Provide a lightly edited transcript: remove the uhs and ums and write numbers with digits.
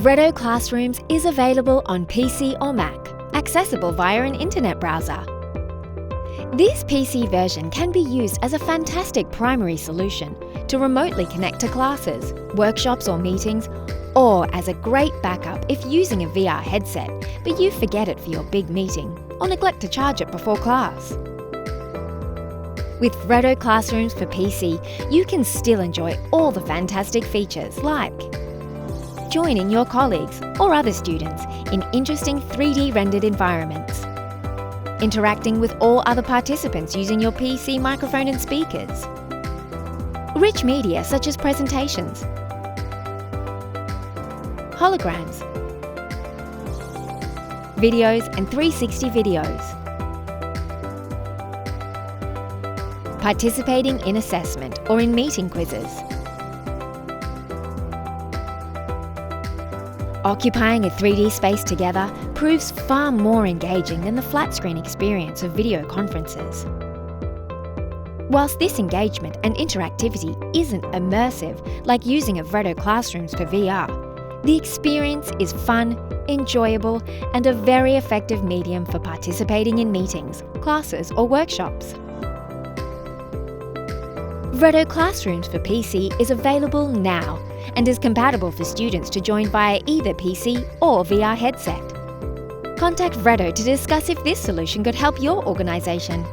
VReddo Classrooms is available on PC or Mac, accessible via an internet browser. This PC version can be used as a fantastic primary solution to remotely connect to classes, workshops or meetings, or as a great backup if using a VR headset, but you forget it for your big meeting or neglect to charge it before class. With VReddo Classrooms for PC, you can still enjoy all the fantastic features like joining your colleagues or other students in interesting 3D rendered environments, interacting with all other participants using your PC microphone and speakers, rich media such as presentations, holograms, videos and 360 videos, participating in assessment or in meeting quizzes, occupying a 3D space together proves far more engaging than the flat screen experience of video conferences. Whilst this engagement and interactivity isn't immersive like using a VReddo Classrooms for VR, the experience is fun, enjoyable, and a very effective medium for participating in meetings, classes, or workshops. VReddo Classrooms for PC is available now and is compatible for students to join via either PC or VR headset. Contact VReddo to discuss if this solution could help your organisation.